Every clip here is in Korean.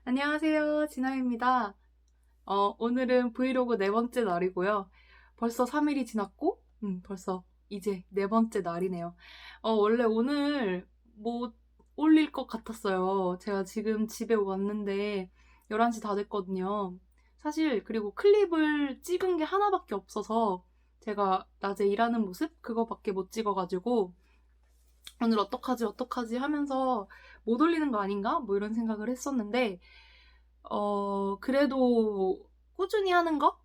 안녕하세요. 진아입니다. 오늘은 브이로그 네 번째 날이고요. 벌써 3일이 지났고, 벌써 이제 네 번째 날이네요. 원래 오늘 못 올릴 것 같았어요. 제가 지금 집에 왔는데 11시 다 됐거든요. 사실, 그리고 클립을 찍은 게 하나밖에 없어서 제가 낮에 일하는 모습? 그거밖에 못 찍어가지고 오늘 어떡하지 하면서 못 올리는 거 아닌가? 뭐 이런 생각을 했었는데, 그래도 꾸준히 하는 거?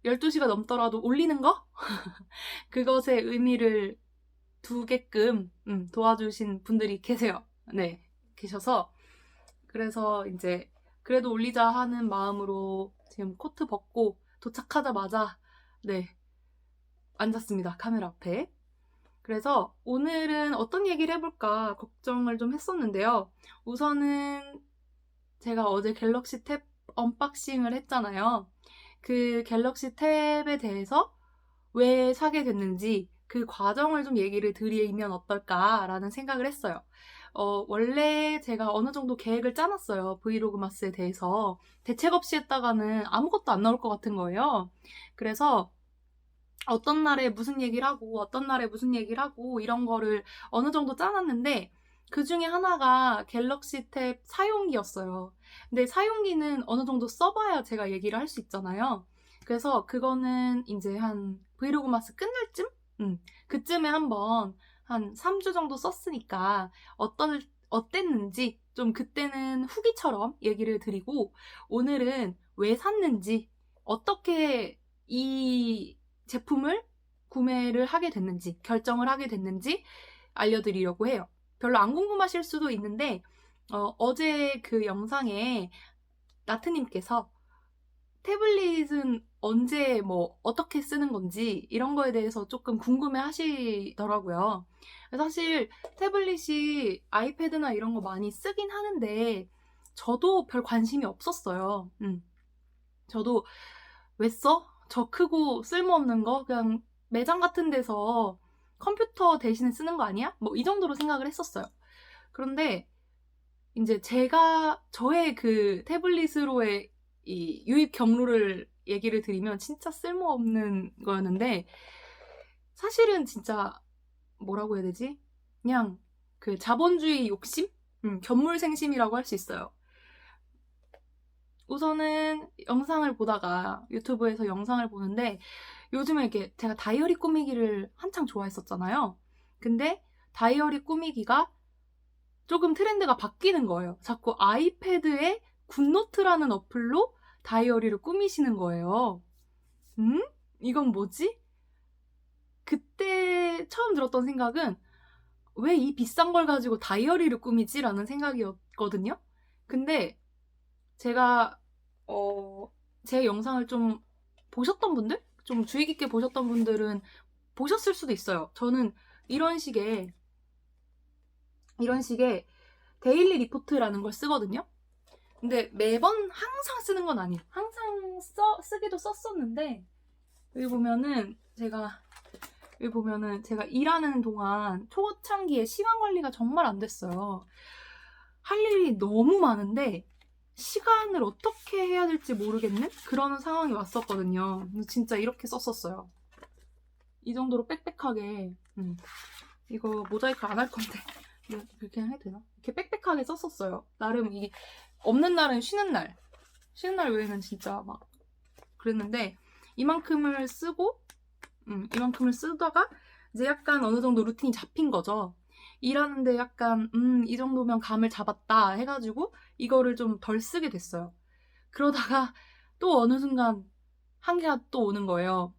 12시가 넘더라도 올리는 거? 그것에 의미를 두게끔 도와주신 분들이 계세요. 네, 계셔서. 그래서 이제 그래도 올리자 하는 마음으로 지금 코트 벗고 도착하자마자 네, 앉았습니다. 카메라 앞에. 그래서 오늘은 어떤 얘기를 해볼까 걱정을 좀 했었는데요. 우선은 제가 어제 갤럭시 탭 언박싱을 했잖아요. 그 갤럭시 탭에 대해서 왜 사게 됐는지 그 과정을 좀 얘기를 드리면 어떨까라는 생각을 했어요. 원래 제가 어느 정도 계획을 짜놨어요. 브이로그 마스에 대해서. 대책 없이 했다가는 아무것도 안 나올 것 같은 거예요. 그래서 어떤 날에 무슨 얘기를 하고 어떤 날에 무슨 얘기를 하고 이런 거를 어느 정도 짜놨는데 그 중에 하나가 갤럭시 탭 사용기였어요. 근데 사용기는 어느 정도 써봐야 제가 얘기를 할 수 있잖아요. 그래서 그거는 이제 한 브이로그 마스 끝날 쯤? 그쯤에 한번 한 3주 정도 썼으니까 어땠는지 좀 그때는 후기처럼 얘기를 드리고 오늘은 왜 샀는지 어떻게 이 제품을 구매를 하게 됐는지, 결정을 하게 됐는지 알려드리려고 해요. 별로 안 궁금하실 수도 있는데, 어제 그 영상에 나트님께서 태블릿은 언제 뭐 어떻게 쓰는 건지 이런 거에 대해서 조금 궁금해 하시더라고요. 사실 태블릿이 아이패드나 이런 거 많이 쓰긴 하는데 저도 별 관심이 없었어요. 저도 왜 써? 저 크고 쓸모없는 거? 그냥 매장 같은 데서 컴퓨터 대신에 쓰는 거 아니야? 뭐 이 정도로 생각을 했었어요. 그런데 이제 제가 저의 그 태블릿으로의 이 유입 경로를 얘기를 드리면 진짜 쓸모없는 거였는데 사실은 진짜 뭐라고 해야 되지? 그냥 그 자본주의 욕심? 견물생심이라고 할 수 있어요. 우선은 영상을 보다가 유튜브에서 영상을 보는데 요즘에 이렇게 제가 다이어리 꾸미기를 한창 좋아했었잖아요. 근데 다이어리 꾸미기가 조금 트렌드가 바뀌는 거예요. 자꾸 아이패드에 굿노트라는 어플로 다이어리를 꾸미시는 거예요. 이건 뭐지? 그때 처음 들었던 생각은 왜 이 비싼 걸 가지고 다이어리를 꾸미지? 라는 생각이었거든요. 근데 제가 제 영상을 좀 보셨던 분들? 좀 주의 깊게 보셨던 분들은 보셨을 수도 있어요. 저는 이런 식의 데일리 리포트라는 걸 쓰거든요. 근데 매번 항상 쓰는 건 아니에요. 항상 쓰기도 썼었는데 여기 보면은 제가 일하는 동안 초창기에 시간 관리가 정말 안 됐어요. 할 일이 너무 많은데 시간을 어떻게 해야 될지 모르겠는 그런 상황이 왔었거든요. 진짜 이렇게 썼었어요. 이 정도로 빽빽하게. 이거 모자이크 안 할 건데 그렇게 해도 되나? 이렇게 빽빽하게 썼었어요. 나름 이게 없는 날은 쉬는 날 외에는 진짜 막 그랬는데 이만큼을 쓰다가 이제 약간 어느 정도 루틴이 잡힌 거죠. 일하는데 약간 이 정도면 감을 잡았다 해가지고 이거를 좀 덜 쓰게 됐어요. 그러다가 또 어느 순간 한계가 또 오는 거예요.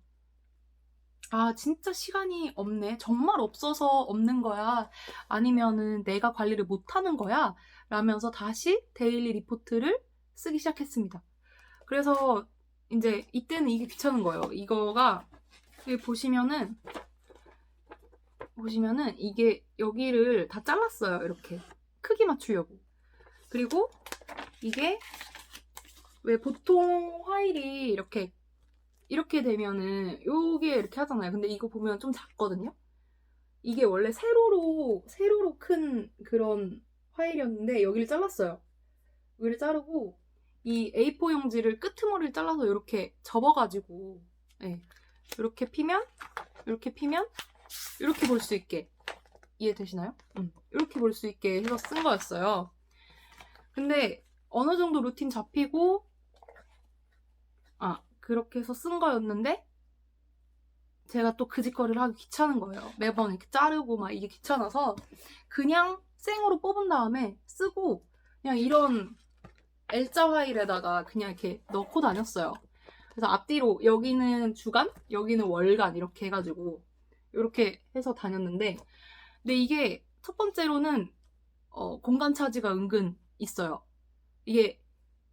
아, 진짜 시간이 없네. 정말 없어서 없는 거야. 아니면은 내가 관리를 못하는 거야. 라면서 다시 데일리 리포트를 쓰기 시작했습니다. 그래서 이제 이때는 이게 귀찮은 거예요. 이거가 여기 보시면은 이게 여기를 다 잘랐어요. 이렇게 크기 맞추려고. 그리고 이게 왜 보통 파일이 이렇게 되면은 요게 이렇게 하잖아요. 근데 이거 보면 좀 작거든요. 이게 원래 세로로 큰 그런 파일이었는데 여기를 잘랐어요. 여기를 자르고 이 A4 용지를 끄트머리를 잘라서 이렇게 접어가지고 이렇게 피면 이렇게 볼 수 있게, 이해되시나요? 이렇게 볼 수 있게 해서 쓴 거였어요. 근데 어느 정도 루틴 잡히고 그렇게 해서 쓴 거였는데 제가 또 그 짓거리를 하기 귀찮은 거예요. 매번 이렇게 자르고 막 이게 귀찮아서 그냥 생으로 뽑은 다음에 쓰고 그냥 이런 L자 파일에다가 그냥 이렇게 넣고 다녔어요. 그래서 앞뒤로 여기는 주간, 여기는 월간 이렇게 해가지고 이렇게 해서 다녔는데, 근데 이게 첫 번째로는 공간 차지가 은근 있어요. 이게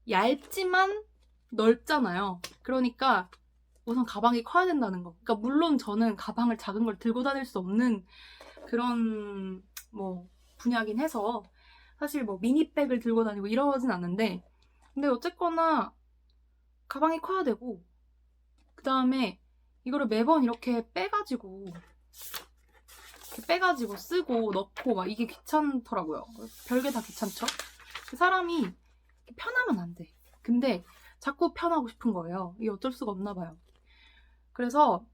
얇지만 넓잖아요. 그러니까 우선 가방이 커야 된다는 거. 그러니까 물론 저는 가방을 작은 걸 들고 다닐 수 없는 그런 분야긴 해서 사실 미니백을 들고 다니고 이러진 않는데, 근데 어쨌거나 가방이 커야 되고, 그 다음에 이거를 매번 이렇게 빼가지고 쓰고 넣고 막 이게 귀찮더라고요. 별게 다 귀찮죠? 사람이 편하면 안 돼. 근데 자꾸 편하고 싶은 거예요. 이게 어쩔 수가 없나 봐요. 그래서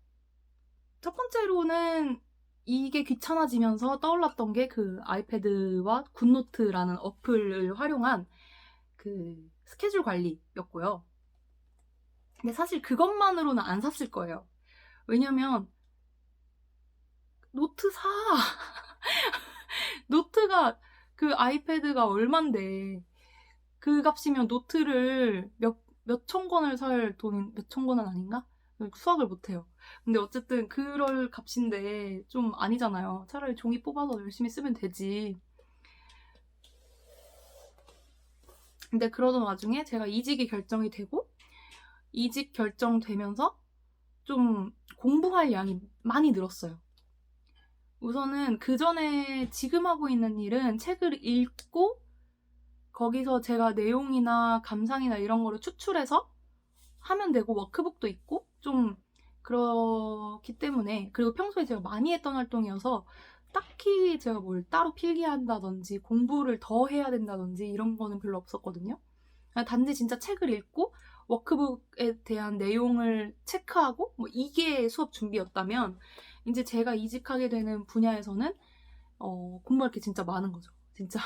첫 번째로는 이게 귀찮아지면서 떠올랐던 게 그 아이패드와 굿노트라는 어플을 활용한 그 스케줄 관리였고요. 근데 사실 그것만으로는 안 샀을 거예요. 왜냐면 노트 사! 노트가, 그 아이패드가 얼만데 그 값이면 노트를 몇 천 권을 살 돈인, 몇 천 권은 아닌가? 수학을 못해요. 근데 어쨌든 그럴 값인데 좀 아니잖아요. 차라리 종이 뽑아서 열심히 쓰면 되지. 근데 그러던 와중에 제가 이직이 결정이 되고, 이직 결정되면서 좀 공부할 양이 많이 늘었어요. 우선은 그 전에 지금 하고 있는 일은 책을 읽고 거기서 제가 내용이나 감상이나 이런 거를 추출해서 하면 되고, 워크북도 있고 좀 그렇기 때문에, 그리고 평소에 제가 많이 했던 활동이어서 딱히 제가 뭘 따로 필기한다든지 공부를 더 해야 된다든지 이런 거는 별로 없었거든요. 단지 진짜 책을 읽고 워크북에 대한 내용을 체크하고 이게 수업 준비였다면, 이제 제가 이직하게 되는 분야에서는 공부할 게 진짜 많은 거죠. 진짜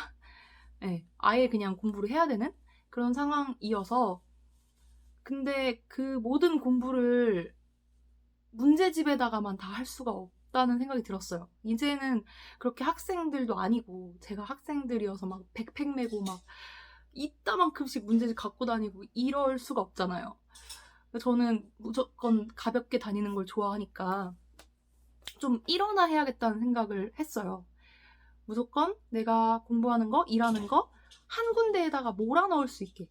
아예 그냥 공부를 해야 되는 그런 상황이어서. 근데 그 모든 공부를 문제집에다가만 다 할 수가 없다는 생각이 들었어요. 이제는 그렇게 학생들도 아니고, 제가 학생들이어서 막 백팩 메고 막 이따만큼씩 문제집 갖고 다니고 이럴 수가 없잖아요. 저는 무조건 가볍게 다니는 걸 좋아하니까 좀 일어나 해야겠다는 생각을 했어요. 무조건 내가 공부하는 거, 일하는 거 한 군데에다가 몰아넣을 수 있게,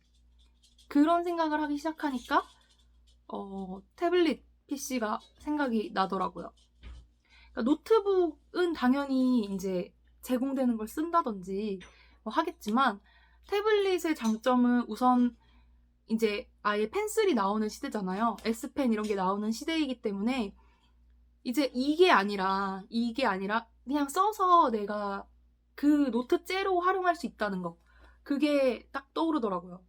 그런 생각을 하기 시작하니까 태블릿 PC가 생각이 나더라고요. 그러니까 노트북은 당연히 이제 제공되는 걸 쓴다든지 하겠지만, 태블릿의 장점은 우선 이제 아예 펜슬이 나오는 시대잖아요. S펜 이런 게 나오는 시대이기 때문에 이제 이게 아니라 그냥 써서 내가 그 노트째로 활용할 수 있다는 거, 그게 딱 떠오르더라고요.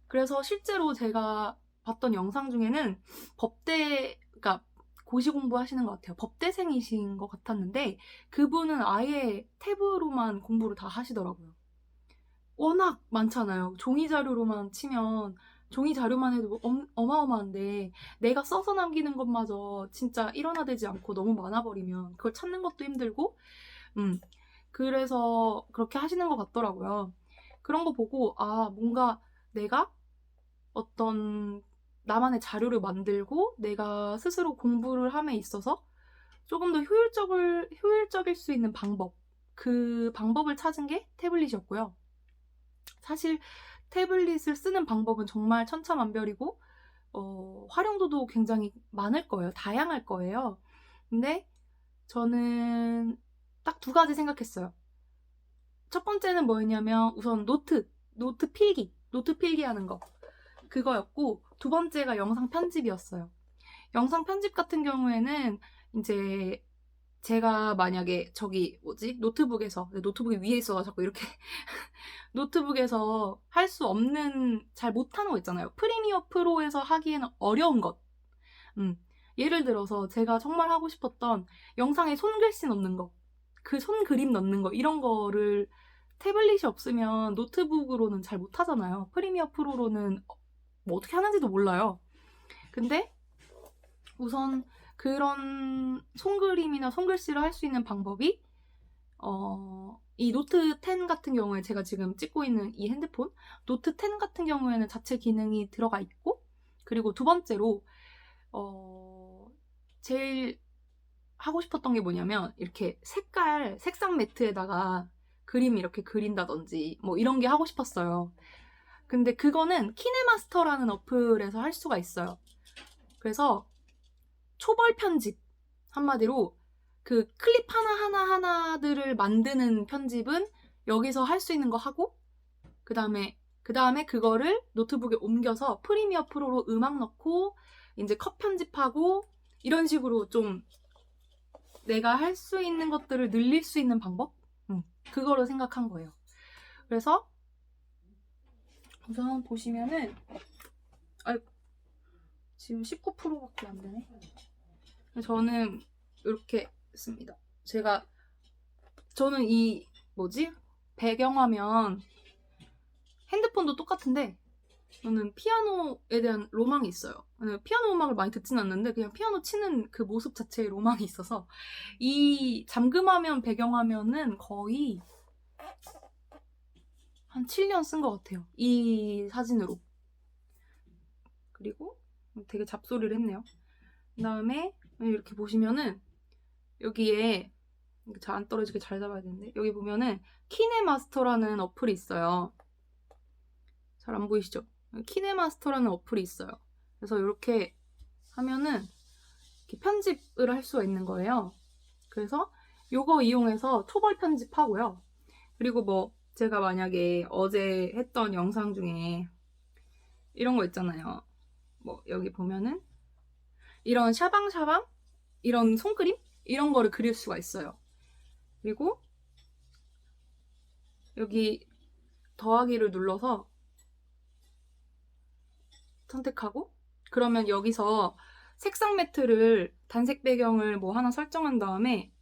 그래서 실제로 제가 봤던 영상 중에는 그러니까 고시 공부하시는 것 같아요. 법대생이신 것 같았는데 그분은 아예 탭으로만 공부를 다 하시더라고요. 워낙 많잖아요. 종이 자료로만 치면, 종이 자료만 해도 어마어마한데 내가 써서 남기는 것마저 진짜 일어나되지 않고 너무 많아버리면 그걸 찾는 것도 힘들고, 그래서 그렇게 하시는 것 같더라고요. 그런 거 보고 뭔가 내가 어떤 나만의 자료를 만들고 내가 스스로 공부를 함에 있어서 조금 더 효율적일 수 있는 방법, 그 방법을 찾은 게 태블릿이었고요. 사실 태블릿을 쓰는 방법은 정말 천차만별이고 활용도도 굉장히 많을 거예요. 다양할 거예요. 근데 저는 딱 2가지 생각했어요. 첫 번째는 뭐였냐면 우선 노트 필기하는 거, 그거였고, 2번째가 영상 편집이었어요. 영상 편집 같은 경우에는 이제 제가 만약에 저기 노트북에서, 노트북이 위에 있어서 자꾸 이렇게 노트북에서 할 수 없는, 잘 못하는 거 있잖아요. 프리미어 프로에서 하기에는 어려운 것. 예를 들어서 제가 정말 하고 싶었던 영상에 손글씨 넣는 거, 그 손그림 넣는 거, 이런 거를 태블릿이 없으면 노트북으로는 잘 못하잖아요. 프리미어 프로로는 뭐 어떻게 하는지도 몰라요. 근데 우선 그런 손그림이나 손글씨를 할 수 있는 방법이 이 노트 10 같은 경우에, 제가 지금 찍고 있는 이 핸드폰 노트 10 같은 경우에는 자체 기능이 들어가 있고, 그리고 두 번째로 제일 하고 싶었던 게 뭐냐면, 이렇게 색상 매트에다가 그림 이렇게 그린다든지 뭐 이런 게 하고 싶었어요. 근데 그거는 키네마스터라는 어플에서 할 수가 있어요. 그래서 초벌 편집, 한마디로 그 클립 하나하나들을 만드는 편집은 여기서 할 수 있는 거 하고, 그 다음에 그거를 노트북에 옮겨서 프리미어 프로로 음악 넣고 이제 컷 편집하고, 이런 식으로 좀 내가 할 수 있는 것들을 늘릴 수 있는 방법? 그거를 생각한 거예요. 그래서 우선 보시면은, 지금 19%밖에 안 되네. 저는 이렇게 씁니다. 저는 이 배경화면, 핸드폰도 똑같은데 저는 피아노에 대한 로망이 있어요. 피아노 음악을 많이 듣진 않는데 그냥 피아노 치는 그 모습 자체에 로망이 있어서 이 잠금화면 배경화면은 거의 한 7년 쓴 것 같아요. 이 사진으로. 그리고 되게 잡소리를 했네요. 그 다음에 이렇게 보시면은 여기에 잘 안 떨어지게 잘 잡아야 되는데, 여기 보면은 키네마스터라는 어플이 있어요. 잘 안 보이시죠? 키네마스터라는 어플이 있어요. 그래서 이렇게 하면은 이렇게 편집을 할 수가 있는 거예요. 그래서 요거 이용해서 초벌 편집하고요. 그리고 뭐 제가 만약에 어제 했던 영상 중에 이런 거 있잖아요. 뭐 여기 보면은 이런 샤방샤방, 이런 손그림, 이런 거를 그릴 수가 있어요. 그리고 여기 더하기를 눌러서 선택하고, 그러면 여기서 색상 매트를, 단색 배경을 뭐 하나 설정한 다음에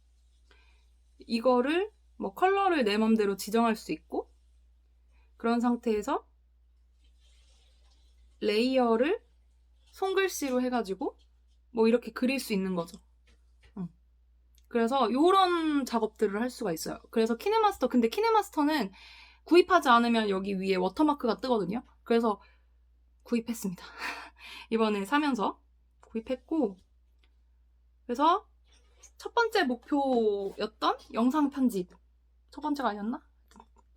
이거를 뭐 컬러를 내 맘대로 지정할 수 있고, 그런 상태에서 레이어를 손글씨로 해가지고 뭐 이렇게 그릴 수 있는 거죠. 그래서 이런 작업들을 할 수가 있어요. 그래서 근데 키네마스터는 구입하지 않으면 여기 위에 워터마크가 뜨거든요. 그래서 구입했습니다. 이번에 사면서 구입했고, 그래서 첫 번째 목표였던 영상 편집, 첫 번째가 아니었나?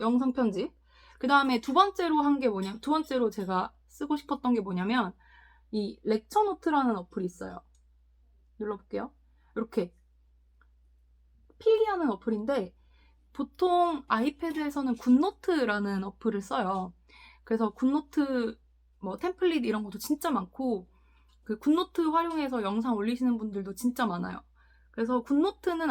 영상 편집. 그 다음에 두 번째로 제가 쓰고 싶었던 게 뭐냐면, 이 렉처노트라는 어플이 있어요. 눌러볼게요. 이렇게 필기하는 어플인데, 보통 아이패드에서는 굿노트라는 어플을 써요. 그래서 굿노트 뭐 템플릿 이런 것도 진짜 많고, 그 굿노트 활용해서 영상 올리시는 분들도 진짜 많아요. 그래서 굿노트는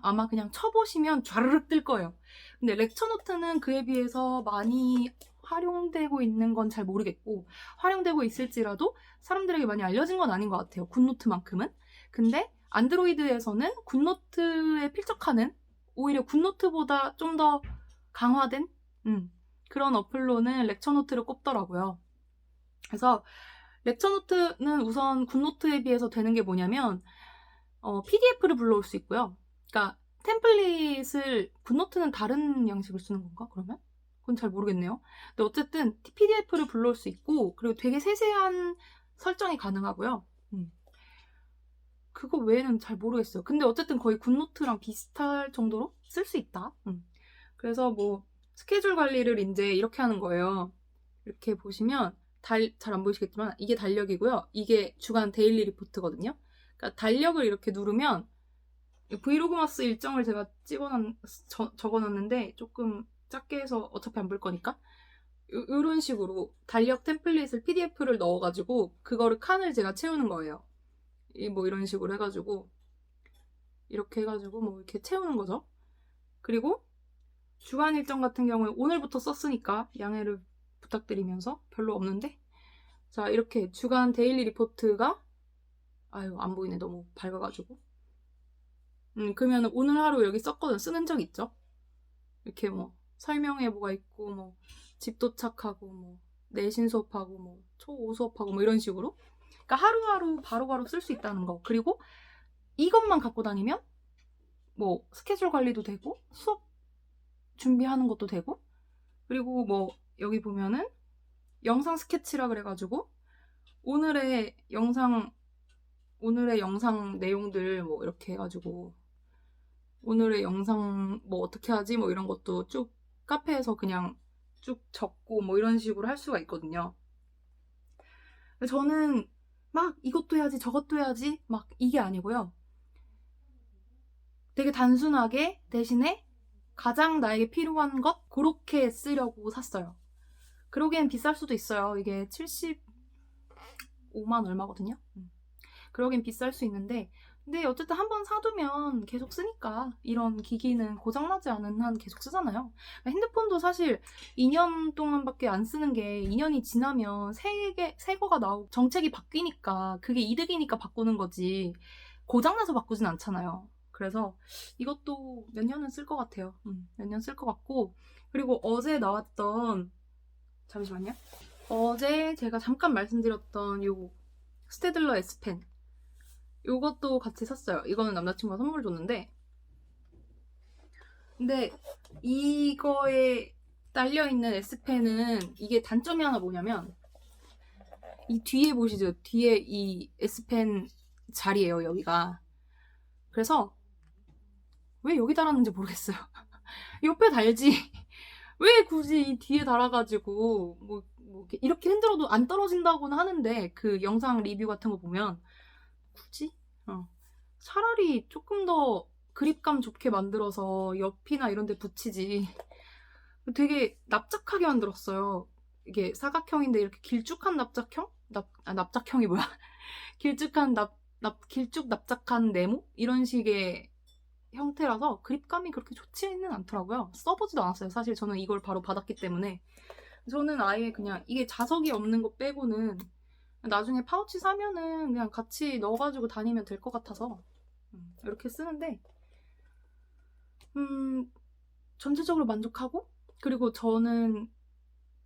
아마 그냥 쳐보시면 좌르륵 뜰 거예요. 근데 렉처노트는 그에 비해서 많이 활용되고 있는 건 잘 모르겠고, 활용되고 있을지라도 사람들에게 많이 알려진 건 아닌 것 같아요. 굿노트만큼은. 근데 안드로이드에서는 굿노트에 필적하는, 오히려 굿노트보다 좀 더 강화된 그런 어플로는 렉처노트를 꼽더라고요. 그래서 렉처노트는 우선 굿노트에 비해서 되는 게 뭐냐면, PDF를 불러올 수 있고요. 그러니까 템플릿을, 굿노트는 다른 양식을 쓰는 건가, 그러면? 그건 잘 모르겠네요. 근데 어쨌든 PDF를 불러올 수 있고, 그리고 되게 세세한 설정이 가능하고요. 그거 외에는 잘 모르겠어요. 근데 어쨌든 거의 굿노트랑 비슷할 정도로 쓸 수 있다. 그래서 뭐 스케줄 관리를 이제 이렇게 하는 거예요. 이렇게 보시면 잘 안 보이시겠지만 이게 달력이고요. 이게 주간 데일리 리포트거든요. 그러니까 달력을 이렇게 누르면 브이로그마스 일정을 제가 적어놨는데 조금 작게 해서 어차피 안 볼 거니까 이런 식으로 달력 템플릿을 PDF를 넣어가지고 그거를 칸을 제가 채우는 거예요. 뭐 이런 식으로 해가지고 이렇게 해가지고 뭐 이렇게 채우는 거죠. 그리고 주간 일정 같은 경우에 오늘부터 썼으니까 양해를 부탁드리면서 별로 없는데, 자, 이렇게 주간 데일리 리포트가, 아유, 안 보이네. 너무 밝아가지고. 그러면 오늘 하루 여기 썼거든. 쓰는 적 있죠? 이렇게 뭐 설명에 뭐가 있고, 뭐 집 도착하고, 뭐 내신 수업하고, 뭐 초5 수업하고, 뭐 이런 식으로. 그러니까 하루하루 바로바로 쓸 수 있다는 거. 그리고 이것만 갖고 다니면 뭐 스케줄 관리도 되고, 수업 준비하는 것도 되고, 그리고 뭐 여기 보면은 영상 스케치라 그래가지고 오늘의 영상 내용들 뭐 이렇게 해가지고 오늘의 영상 뭐 어떻게 하지 뭐 이런 것도 쭉 카페에서 그냥 쭉 적고 뭐 이런 식으로 할 수가 있거든요. 저는 막 이것도 해야지 저것도 해야지 막 이게 아니고요. 되게 단순하게 대신에 가장 나에게 필요한 것 그렇게 쓰려고 샀어요. 그러기엔 비쌀 수도 있어요. 이게 75만 얼마거든요. 그러긴 비쌀 수 있는데, 근데 어쨌든 한번 사두면 계속 쓰니까 이런 기기는 고장나지 않은 한 계속 쓰잖아요. 핸드폰도 사실 2년 동안밖에 안 쓰는 게 2년이 지나면 새 거가 나오고 정책이 바뀌니까 그게 이득이니까 바꾸는 거지 고장나서 바꾸진 않잖아요. 그래서 이것도 몇 년은 쓸 것 같아요. 몇 년 쓸 것 같고, 그리고 어제 나왔던, 잠시만요. 어제 제가 잠깐 말씀드렸던 요 스테들러 S펜, 요것도 같이 샀어요. 이거는 남자친구가 선물 줬는데, 근데 이거에 딸려있는 S펜은 이게 단점이 하나 뭐냐면 이 뒤에 보시죠. 뒤에 이 S펜 자리예요, 여기가. 그래서 왜 여기 달았는지 모르겠어요. 옆에 달지 왜 굳이 이 뒤에 달아가지고 뭐 이렇게 흔들어도 안 떨어진다고는 하는데, 그 영상 리뷰 같은 거 보면 굳이? 차라리 조금 더 그립감 좋게 만들어서 옆이나 이런 데 붙이지. 되게 납작하게 만들었어요. 이게 사각형인데 이렇게 길쭉한 납작형? 납작형이 뭐야? 길쭉 납작한 네모? 이런 식의 형태라서 그립감이 그렇게 좋지는 않더라고요. 써보지도 않았어요. 사실 저는 이걸 바로 받았기 때문에. 저는 아예 그냥 이게 자석이 없는 거 빼고는 나중에 파우치 사면은 그냥 같이 넣어가지고 다니면 될 것 같아서 이렇게 쓰는데, 전체적으로 만족하고, 그리고 저는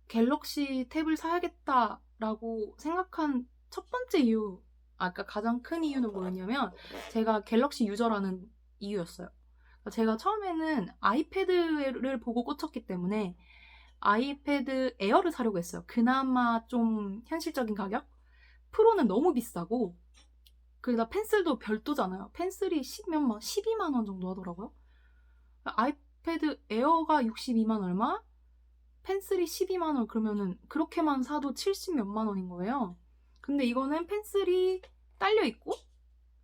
갤럭시 탭을 사야겠다라고 생각한 첫 번째 이유, 아까 가장 큰 이유는 뭐였냐면 제가 갤럭시 유저라는 이유였어요. 제가 처음에는 아이패드를 보고 꽂혔기 때문에 아이패드 에어를 사려고 했어요. 그나마 좀 현실적인 가격? 프로는 너무 비싸고, 그기다 펜슬도 별도잖아요. 펜슬이 12만 원 정도 하더라고요. 아이패드 에어가 62만 얼마? 펜슬이 12만 원. 그러면은 그렇게만 사도 70 몇만 원인 거예요. 근데 이거는 펜슬이 딸려있고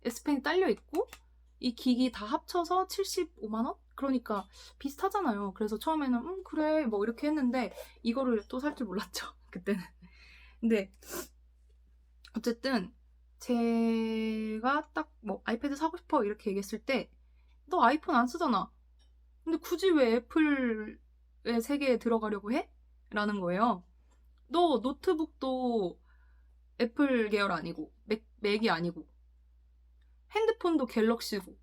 S펜이 딸려있고 이 기기 다 합쳐서 75만 원? 그러니까 비슷하잖아요. 그래서 처음에는 그래 뭐 이렇게 했는데 이거를 또 살 줄 몰랐죠. 그때는. 근데 어쨌든 제가 딱 뭐 아이패드 사고 싶어 이렇게 얘기했을 때, 너 아이폰 안 쓰잖아. 근데 굳이 왜 애플의 세계에 들어가려고 해? 라는 거예요. 너 노트북도 애플 계열 아니고 맥이 아니고 핸드폰도 갤럭시고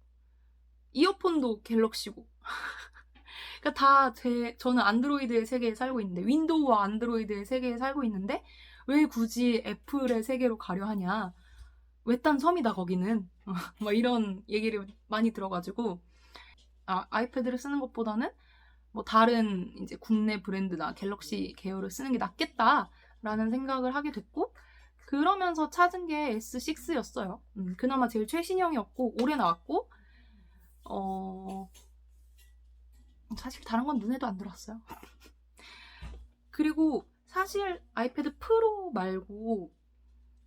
이어폰도 갤럭시고 그러니까 저는 안드로이드의 세계에 살고 있는데, 윈도우와 안드로이드의 세계에 살고 있는데 왜 굳이 애플의 세계로 가려 하냐, 외딴 섬이다 거기는. 막 이런 얘기를 많이 들어가지고 아이패드를 쓰는 것보다는 뭐 다른 이제 국내 브랜드나 갤럭시 계열을 쓰는 게 낫겠다라는 생각을 하게 됐고, 그러면서 찾은 게 S6였어요. 그나마 제일 최신형이었고 오래 나왔고, 사실 다른 건 눈에도 안 들어왔어요. 그리고 사실 아이패드 프로 말고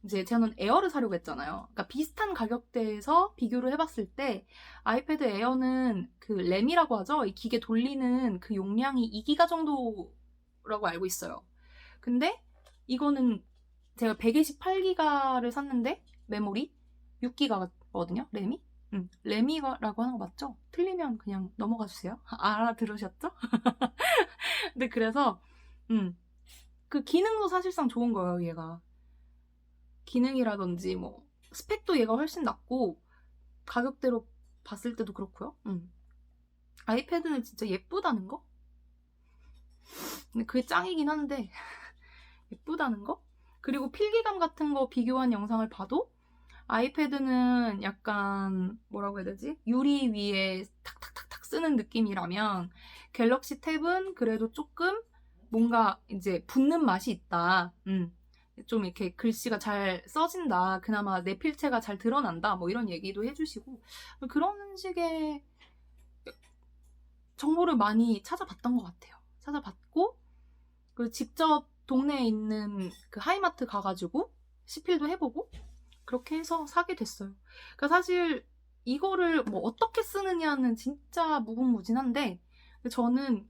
이제 저는 에어를 사려고 했잖아요. 그러니까 비슷한 가격대에서 비교를 해봤을 때 아이패드 에어는 그 램이라고 하죠. 이 기계 돌리는 그 용량이 2기가 정도라고 알고 있어요. 근데 이거는 제가 128기가를 샀는데 메모리 6기가거든요, 램이. 레미라고 하는 거 맞죠? 틀리면 그냥 넘어가 주세요. 알아들으셨죠? 근데 그래서 그 기능도 사실상 좋은 거예요, 얘가. 기능이라든지 뭐 스펙도 얘가 훨씬 낫고 가격대로 봤을 때도 그렇고요. 아이패드는 진짜 예쁘다는 거? 근데 그게 짱이긴 한데 예쁘다는 거? 그리고 필기감 같은 거 비교한 영상을 봐도 아이패드는 약간 뭐라고 해야 되지? 유리 위에 탁탁탁탁 쓰는 느낌이라면 갤럭시 탭은 그래도 조금 뭔가 이제 붙는 맛이 있다. 좀 이렇게 글씨가 잘 써진다. 그나마 내 필체가 잘 드러난다. 뭐 이런 얘기도 해주시고 그런 식의 정보를 많이 찾아봤던 것 같아요. 찾아봤고 그리고 직접 동네에 있는 그 하이마트 가가지고 시필도 해보고 그렇게 해서 사게 됐어요. 그러니까 사실 이거를 뭐 어떻게 쓰느냐는 진짜 무궁무진한데 저는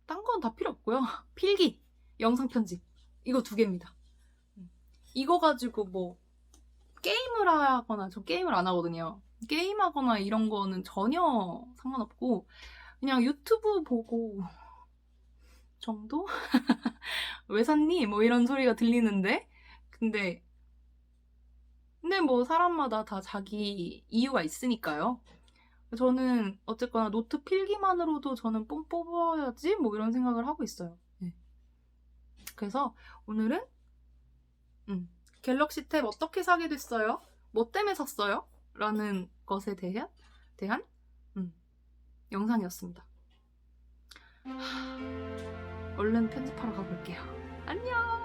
딴 건 다 필요 없고요. 필기, 영상 편집 이거 2개입니다. 이거 가지고 뭐 게임을 하거나 저 게임을 안 하거든요. 게임하거나 이런 거는 전혀 상관없고 그냥 유튜브 보고 정도? 왜 샀니? 뭐 이런 소리가 들리는데 근데 뭐 사람마다 다 자기 이유가 있으니까요. 저는 어쨌거나 노트 필기만으로도 저는 뽕 뽑아야지 뭐 이런 생각을 하고 있어요. 네. 그래서 오늘은 갤럭시 탭 어떻게 사게 됐어요? 뭐 때문에 샀어요? 라는 것에 대한 영상이었습니다. 얼른 편집하러 가볼게요. 안녕!